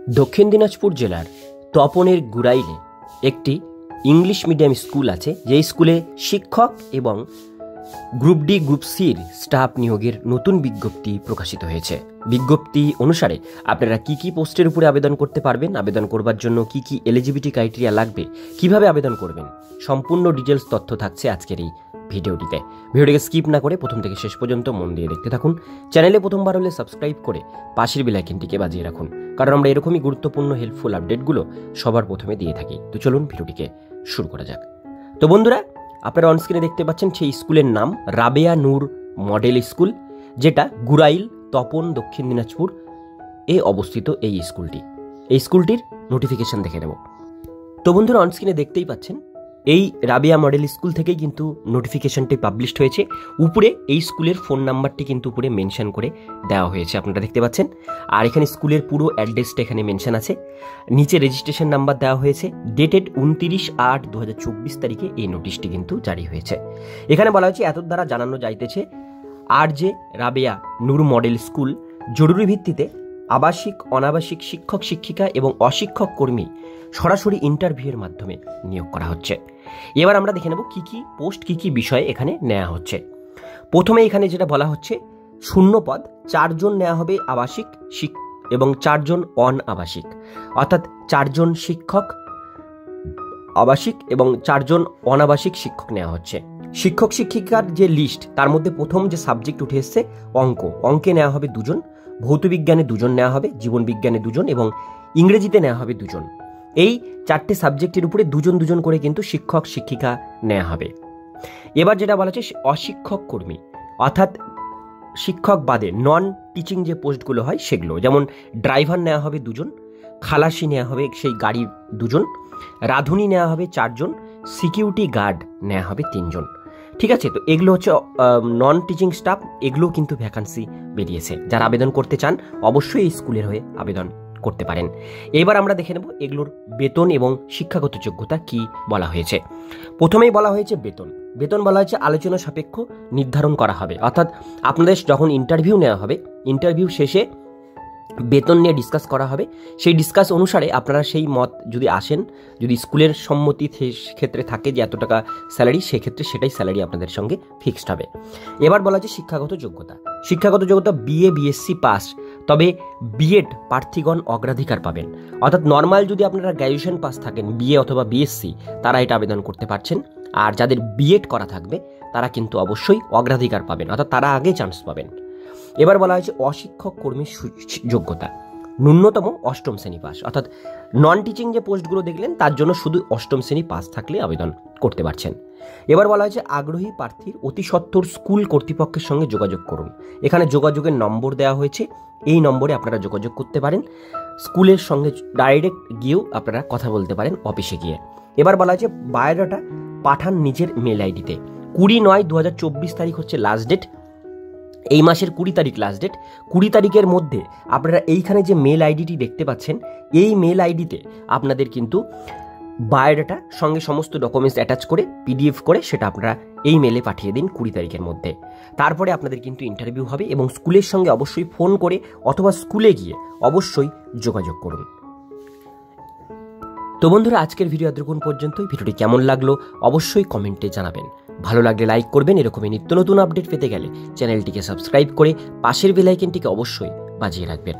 দক্ষিণ দিনাজপুর জেলার তপনের গুড়াইলে একটি ইংলিশ মিডিয়াম স্কুল আছে, যেই স্কুলে শিক্ষক এবং গ্রুপ ডি গ্রুপ সির স্টাফ নিয়োগের নতুন বিজ্ঞপ্তি প্রকাশিত হয়েছে। বিজ্ঞপ্তি অনুসারে আপনারা কি কি পোস্টের উপরে আবেদন করতে পারবেন, আবেদন করবার জন্য কি কি এলিজিবিলিটি ক্রাইটেরিয়া লাগবে, কিভাবে আবেদন করবেন, সম্পূর্ণ ডিটেলস তথ্য থাকছে আজকের এই ভিডিওটিতে। ভিডিওটিকে স্কিপ না করে প্রথম থেকে শেষ পর্যন্ত মন দিয়ে দেখতে থাকুন। চ্যানেলে প্রথমবার হলে সাবস্ক্রাইব করে পাশের বেল আইকনটিকে বাজিয়ে রাখুন, কারণ আমরা এরকমই গুরুত্বপূর্ণ হেল্পফুল আপডেটগুলো সবার প্রথমে দিয়ে থাকি। তো চলুন ভিডিওটিকে শুরু করা যাক। তো বন্ধুরা, আপনারা অনস্ক্রিনে দেখতে পাচ্ছেন সেই স্কুলের নাম রাবেয়া নূর মডেল স্কুল, যেটা গুড়াইল, তপন, দক্ষিণ দিনাজপুর এ অবস্থিত এই স্কুলটির নোটিফিকেশন দেখে নেব। তো বন্ধুরা, অনস্ক্রিনে দেখতেই পাচ্ছেন এই রাবেয়া মডেল স্কুল থেকেই কিন্তু নোটিফিকেশনটি পাবলিশড হয়েছে। উপরে এই স্কুলের ফোন নাম্বারটি কিন্তু উপরে মেনশন করে দেওয়া হয়েছে, আপনারা দেখতে পাচ্ছেন। আর এখানে স্কুলের পুরো অ্যাড্রেসটা এখানে মেনশন আছে। নিচে রেজিস্ট্রেশন নাম্বার দেওয়া হয়েছে। ডেটেড 29/8/2024 তারিখে এই নোটিশটি কিন্তু জারি হয়েছে। এখানে বলা হয়েছে, এত দ্বারা জানানো যাইতেছে আর.জে. রাবেয়া নূর মডেল স্কুল জরুরি ভিত্তিতে আবাসিক, অনাবাসিক শিক্ষক, শিক্ষিকা এবং অশিক্ষক কর্মী সরাসরি ইন্টারভিউয়ের মাধ্যমে নিয়োগ করা হচ্ছে। এবার আমরা দেখে নেব কি কি পোস্ট, কি কি বিষয়ে এখানে নেওয়া হচ্ছে। প্রথমে এখানে যেটা বলা হচ্ছে, শূন্য পদ 4 জন নেওয়া হবে আবাসিক এবং 4 জন অনাবাসিক, অর্থাৎ 4 জন শিক্ষক আবাসিক এবং 4 জন অনাবাসিক শিক্ষক নেওয়া হচ্ছে। শিক্ষক শিক্ষিকার যে লিস্ট, তার মধ্যে প্রথম যে সাবজেক্ট উঠে এসছে অঙ্কে নেওয়া হবে 2 জন, ভৌত বিজ্ঞানে 2 জন নেওয়া হবে, জীবন বিজ্ঞানে 2 জন এবং ইংরেজিতে নেওয়া হবে 2 জন। এই 4টে সাবজেক্টের উপরে 2 জন 2 জন করে কিন্তু শিক্ষক শিক্ষিকা নেওয়া হবে। এবার যেটা বলা হচ্ছে, অশিক্ষক কর্মী, অর্থাৎ শিক্ষক বাদে নন টিচিং যে পোস্টগুলো হয় সেগুলো, যেমন ড্রাইভার নেওয়া হবে 2 জন, খালাসি নেওয়া হবে সেই গাড়ির 2 জন, রাঁধুনি নেওয়া হবে 4 জন, সিকিউরিটি গার্ড নেওয়া হবে 3 জন। ঠিক আছে, তো এগুলো হচ্ছে নন টিচিং স্টাফ। এগুলো কিন্তু ভ্যাকান্সি বেরিয়েছে। যারা আবেদন করতে চান অবশ্যই এই স্কুলের হয়ে আবেদন করতে পারেন। এবার আমরা দেখে নেব এগুলোর বেতন এবং শিক্ষাগত যোগ্যতা কি বলা হয়েছে। প্রথমেই বলা হয়েছে বেতন বলা হয়েছে আলোচনা সাপেক্ষ নির্ধারণ করা হবে, অর্থাৎ আপনাদের যখন ইন্টারভিউ নেওয়া হবে, ইন্টারভিউ শেষে বেতন নিয়ে ডিসকাস করা হবে। সেই ডিসকাস অনুসারে আপনারা সেই মত যদি আসেন, যদি স্কুলের সম্মতি ক্ষেত্রে থাকে যে এত টাকা স্যালারি, সেক্ষেত্রে সেটাই স্যালারি আপনাদের সঙ্গে ফিক্সড হবে। এবার বলা হচ্ছে শিক্ষাগত যোগ্যতা BA BSc পাস, তবে বিএড প্রার্থীগণ অগ্রাধিকার পাবেন। অর্থাৎ নর্মাল যদি আপনারা গ্র্যাজুয়েশন পাস থাকেন, BA অথবা BSc, তারা এটা আবেদন করতে পারছেন। আর যাদের বিএড করা থাকবে তারা কিন্তু অবশ্যই অগ্রাধিকার পাবেন, অর্থাৎ তারা আগে চান্স পাবেন। এবার বলা হয়েছে অশিক্ষক কর্মীর যোগ্যতা ন্যূনতম 8ম শ্রেণী পাস, অর্থাৎ নন টিচিং যে পোস্টগুলো দেখলেন তার জন্য শুধু 8ম শ্রেণী পাস থাকলে আবেদন করতে পারছেন। এবার বলা হয়েছে আগ্রহী প্রার্থীর অতি সত্বর স্কুল কর্তৃপক্ষের সঙ্গে যোগাযোগ করুন। এখানে যোগাযোগের নম্বর দেওয়া হয়েছে, এই নম্বরে আপনারা যোগাযোগ করতে পারেন। স্কুলের সঙ্গে ডাইরেক্ট গিয়েও আপনারা কথা বলতে পারেন অফিসে গিয়ে। এবার বলা হয়েছে বায়োডাটা পাঠান নিজের মেল আইডিতে। 20/9/2024 তারিখ হচ্ছে লাস্ট ডেট। এই মাসের 20 তারিখ লাস্ট ডেট। 20 তারিখের মধ্যে আপনারা এইখানে যে মেল আইডিটি দেখতে পাচ্ছেন, এই মেল আইডিতে আপনাদের কিন্তু বায়োডাটা সঙ্গে সমস্ত ডকুমেন্টস অ্যাটাচ করে PDF করে সেটা আপনারা এই মেলে পাঠিয়ে দিন 20 তারিখের মধ্যে। তারপরে আপনাদের কিন্তু ইন্টারভিউ হবে এবং স্কুলের সঙ্গে অবশ্যই ফোন করে অথবা স্কুলে গিয়ে অবশ্যই যোগাযোগ করুন। তো বন্ধুরা, আজকের ভিডিও এতক্ষণ পর্যন্তই। ভিডিওটি কেমন লাগলো অবশ্যই কমেন্টে জানাবেন। ভালো লাগলে লাইক করবেন। এরকমই নিত্য নতুন আপডেট পেতে গেলে চ্যানেলটিকে সাবস্ক্রাইব করে পাশের বেল আইকনটিকে অবশ্যই বাজিয়ে রাখবেন।